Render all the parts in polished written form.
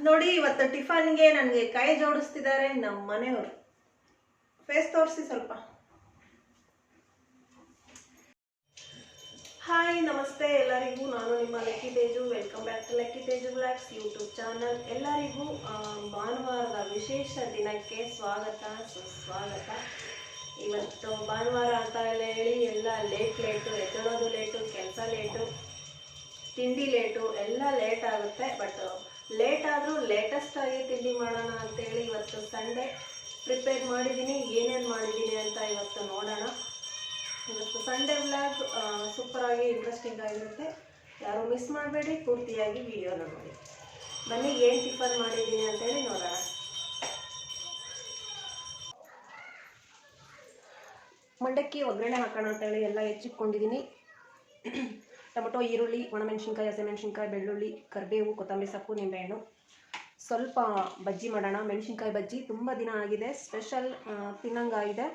ನೋಡಿ ಇವತ್ತು ಟಿಫನ್ಗೆ ನನಗೆ ಕೈ ಜೋಡಿಸ್ತಿದ್ದಾರೆ ನಮ್ಮ ಮನೆಯವರು. ಫೇಸ್ ತೋರಿಸಿ ಸ್ವಲ್ಪ. ಹಾಯ್ ನಮಸ್ತೆ ಎಲ್ಲರಿಗೂ, ನಾನು ನಿಮ್ಮ Lucky Teju. Welcome back to Lucky Teju blogs YouTube channel. ಎಲ್ಲರಿಗೂ ಭಾನುವಾರದ ವಿಶೇಷ ದಿನಕ್ಕೆ ಸ್ವಾಗತ ಸುಸ್ವಾಗತ. ಇವತ್ತು ಭಾನುವಾರ ಅಂತ ಹೇಳಿ ಎಲ್ಲ ಲೇಟು, ಎದ್ದೇಳೋದು ಲೇಟು, ಕೆಲಸ ಲೇಟು, ತಿಂಡಿ ಲೇಟು, ಎಲ್ಲ ಲೇಟ್ ಆಗುತ್ತೆ. ಬಟ್ ಲೇಟ್ ಆದರೂ ಲೇಟೆಸ್ಟ್ ಆಗಿ ತಿಂಡಿ ಮಾಡೋಣ ಅಂತೇಳಿ ಇವತ್ತು ಸಂಡೇ ಪ್ರಿಪೇರ್ ಮಾಡಿದ್ದೀನಿ. ಏನೇನು ಮಾಡಿದ್ದೀನಿ ಅಂತ ಇವತ್ತು ನೋಡೋಣ. ಇವತ್ತು ಸಂಡೇ ವ್ಲಾಗ್ ಸೂಪರಾಗಿ ಇಂಟ್ರೆಸ್ಟಿಂಗ್ ಆಗಿರುತ್ತೆ. ಯಾರು ಮಿಸ್ ಮಾಡಬೇಡಿ, ಪೂರ್ತಿಯಾಗಿ ವಿಡಿಯೋನ ನೋಡಿ. ಬನ್ನಿ ಏನು ಟಿಫನ್ ಮಾಡಿದ್ದೀನಿ ಅಂತೇಳಿ ನೋಡೋಣ. ಮಂಡಕ್ಕಿ ಒಗ್ಗರಣೆ ಹಾಕೋಣ ಅಂತೇಳಿ ಎಲ್ಲ ಹೆಚ್ಚಿಟ್ಕೊಂಡಿದ್ದೀನಿ. ಟೊಮೊಟೊ, ಈರುಳ್ಳಿ, ಒಣಮೆಣಸಿನ್ಕಾಯಿ, ಹಸಿಮೆಣಸಿನ್ಕಾಯಿ, ಬೆಳ್ಳುಳ್ಳಿ, ಕರಿಬೇವು, ಕೊತ್ತಂಬರಿ ಸೊಪ್ಪು, ನಿಂಬೆಹಣ್ಣು. ಸ್ವಲ್ಪ ಬಜ್ಜಿ ಮಾಡೋಣ. ಮೆಣಸಿನ್ಕಾಯಿ ಬಜ್ಜಿ ತುಂಬ ದಿನ ಆಗಿದೆ, ಸ್ಪೆಷಲ್ ತಿನ್ನಂಗಾಗಿದೆ.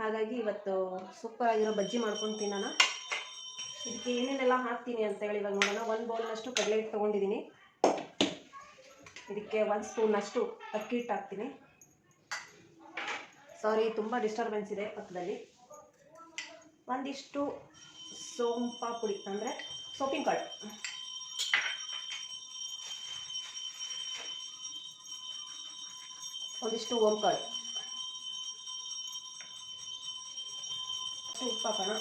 ಹಾಗಾಗಿ ಇವತ್ತು ಸೂಪರ್ ಆಗಿರೋ ಬಜ್ಜಿ ಮಾಡ್ಕೊಂಡು ತಿನ್ನೋಣ. ಇದಕ್ಕೆ ಏನೇನೆಲ್ಲ ಹಾಕ್ತೀನಿ ಅಂತೇಳಿ ಇವಾಗ ನೋಡೋಣ. 1 ಬೌಲ್ನಷ್ಟು ಕಡಲೆ ಹಿಟ್ಟು ತೊಗೊಂಡಿದ್ದೀನಿ. ಇದಕ್ಕೆ 1 ಸ್ಪೂನಷ್ಟು ಅಕ್ಕಿ ಹಿಟ್ಟು ಹಾಕ್ತೀನಿ. ಸಾರಿ, ತುಂಬ ಡಿಸ್ಟರ್ಬೆನ್ಸ್ ಇದೆ ಪಕ್ಕದಲ್ಲಿ. ಒಂದಿಷ್ಟು ಸೋಂಪಾ ಪುಡಿ ಅಂದರೆ ಸೋಪಿನ ಕಾಳು, ಒಂದಿಷ್ಟು ಓಂಕಾಳು, ಉಪ್ಪು ಹಾಕೋಣ.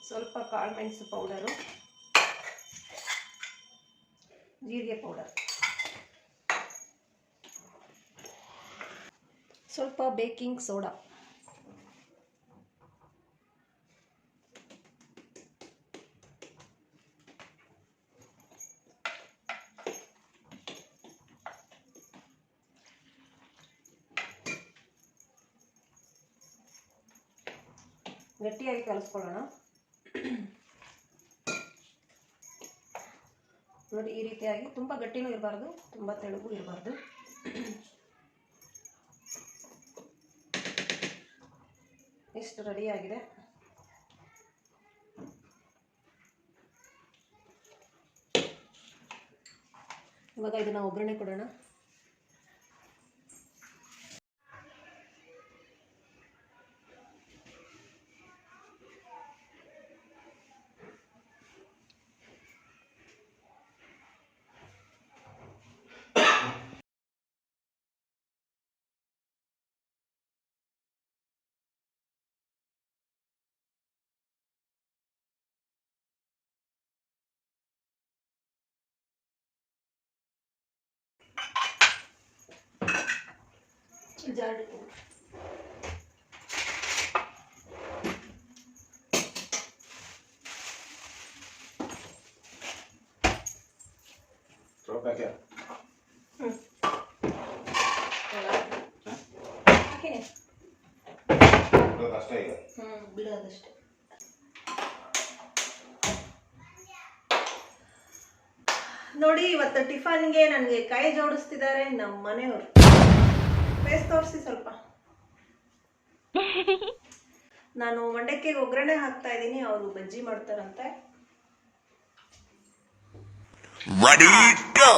ಸ್ವಲ್ಪ ಕಾಳು ಮೆಣಸು ಪೌಡರು, ಜೀರಿಗೆ ಪೌಡರ್, ಸ್ವಲ್ಪ ಬೇಕಿಂಗ್ ಸೋಡಾ, ಗಟ್ಟಿಯಾಗಿ ಕಲಿಸ್ಕೊಳ್ಳೋಣ. ನೋಡಿ, ಈ ರೀತಿಯಾಗಿ ತುಂಬ ಗಟ್ಟಿನೂ ಇರಬಾರ್ದು, ತುಂಬ ತೆಳುಗೂ ಇರಬಾರ್ದು. ಇಷ್ಟು ರೆಡಿಯಾಗಿದೆ. ಇವಾಗ ಇದನ್ನು ಒಗ್ಗರಣೆ ಕೊಡೋಣ. ಜಾಡಿ ಬಿಡೋದಷ್ಟೇ. ನೋಡಿ, ಇವತ್ತು ಟಿಫನ್ಗೆ ನನಗೆ ಕೈ ಜೋಡಿಸ್ತಿದ್ದಾರೆ ನಮ್ಮ ಮನೆಯವರು. ಫೇಸ್ ತೋರಿಸಿ ಸ್ವಲ್ಪ. ನಾನು ಮಂಡಕ್ಕಿಗೆ ಒಗ್ಗರಣೆ ಹಾಕ್ತಾ ಇದ್ದೀನಿ, ಅವರು ಬಜ್ಜಿ ಮಾಡ್ತಾರಂತೆ. Ready, go!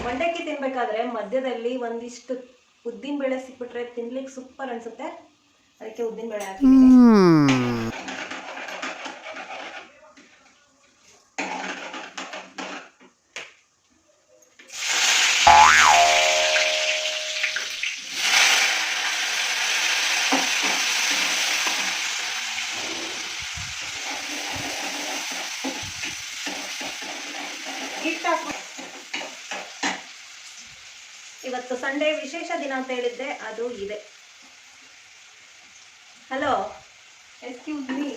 ಮಂಡಕ್ಕಿ ತಿನ್ಬೇಕಾದ್ರೆ ಮಧ್ಯದಲ್ಲಿ ಒಂದಿಷ್ಟು ಉದ್ದಿನ ಬೇಳೆ ಸಿಕ್ಬಿಟ್ರೆ ತಿನ್ಲಿಕ್ಕೆ ಸೂಪರ್ ಅನ್ಸುತ್ತೆ. ಅದಕ್ಕೆ ಉದ್ದಿನ ಬೇಳೆ ಹಾಕಿದ್ದೀನಿ. ಇವತ್ತು ಸಂಡೇ ವಿಶೇಷ ದಿನ ಅಂತ ಹೇಳಿದ್ದೆ, ಅದು ಇದೆ. ಹಲೋ, ಎಕ್ಸ್ಕ್ಯೂಸ್ ಮೀ,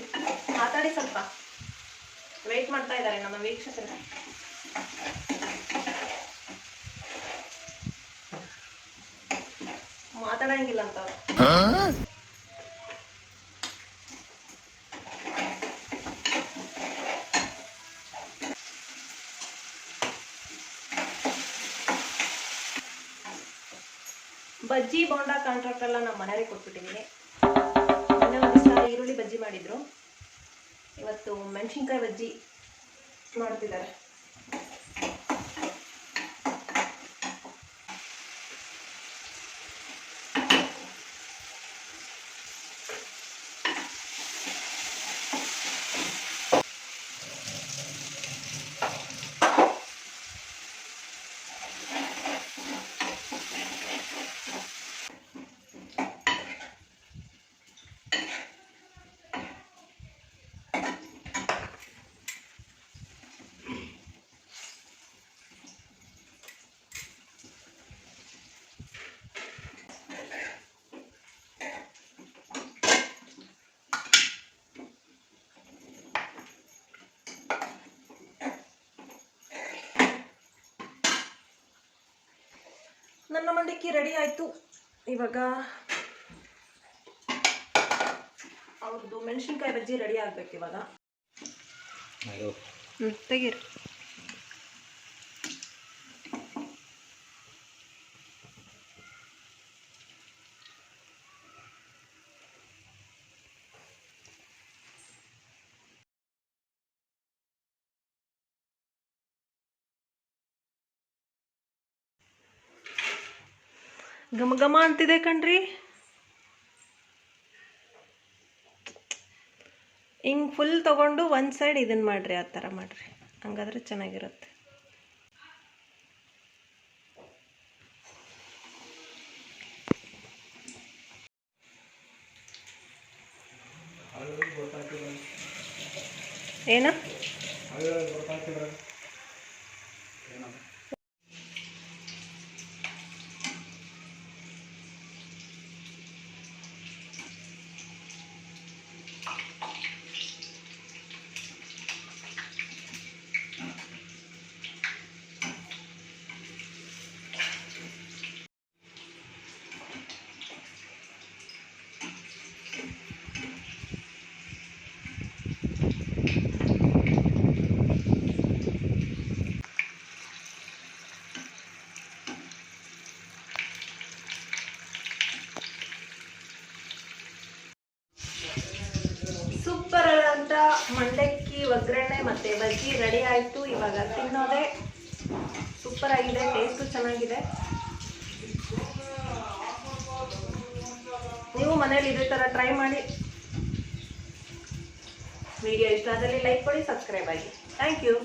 ಮಾತಾಡಿ ಸ್ವಲ್ಪ. ವೇಟ್ ಮಾಡ್ತಾ ಇದ್ದಾರೆ ನಮ್ಮ ವೀಕ್ಷಕರು. ಮಾತಾಡಂಗಿಲ್ಲ ಅಂತ. ಬಜ್ಜಿ ಬೋಂಡ ಕಾಂಟ್ರಾಕ್ಟ್ ಎಲ್ಲ ನಮ್ಮ ಮನೆಯವರಿಗೆ ಕೊಟ್ಬಿಟ್ಟಿದ್ದೀನಿ. ಮೊನ್ನೆ ಒಂದು ದಿವಸ ಈರುಳ್ಳಿ ಬಜ್ಜಿ ಮಾಡಿದ್ರು, ಇವತ್ತು ಮೆಣಸಿನ್ಕಾಯಿ ಬಜ್ಜಿ ಮಾಡ್ತಿದ್ದಾರೆ. ನನ್ನ ಮಂಡಕ್ಕಿ ರೆಡಿ ಆಯಿತು. ಇವಾಗ ಅವ್ರದ್ದು ಮೆಣಸಿನ್ಕಾಯಿ ಬಜ್ಜಿ ರೆಡಿ ಆಗ್ಬೇಕು. ಇವಾಗ ತೆಗೀರಿ. ಘಮ ಘಮ ಅಂತಿದೆ ಕಣ್ರಿ. ಹಿಂಗೆ ಫುಲ್ ತಗೊಂಡು ಒಂದು ಸೈಡ್ ಇದನ್ನು ಮಾಡಿರಿ, ಆ ಥರ ಮಾಡಿರಿ, ಹಂಗಾದ್ರೆ ಚೆನ್ನಾಗಿರುತ್ತೆ. ಏನ ಸೂಪರ್ ಅಂತ ಮಂಡಕ್ಕಿ ಒಗ್ಗರಣೆ ಮತ್ತು ಬಜ್ಜಿ ರೆಡಿ ಆಯಿತು. ಇವಾಗ ತಿನ್ನೋದೆ. ಸೂಪರ್ ಆಗಿದೆ, ಟೇಸ್ಟು ಚೆನ್ನಾಗಿದೆ. ನೀವು ಮನೇಲಿ ಇದೇ ಥರ ಟ್ರೈ ಮಾಡಿ. ವಿಡಿಯೋ ಇಷ್ಟ ಆದಲ್ಲಿ ಲೈಕ್ ಕೊಡಿ, ಸಬ್ಸ್ಕ್ರೈಬ್ ಆಗಿ. Thank you.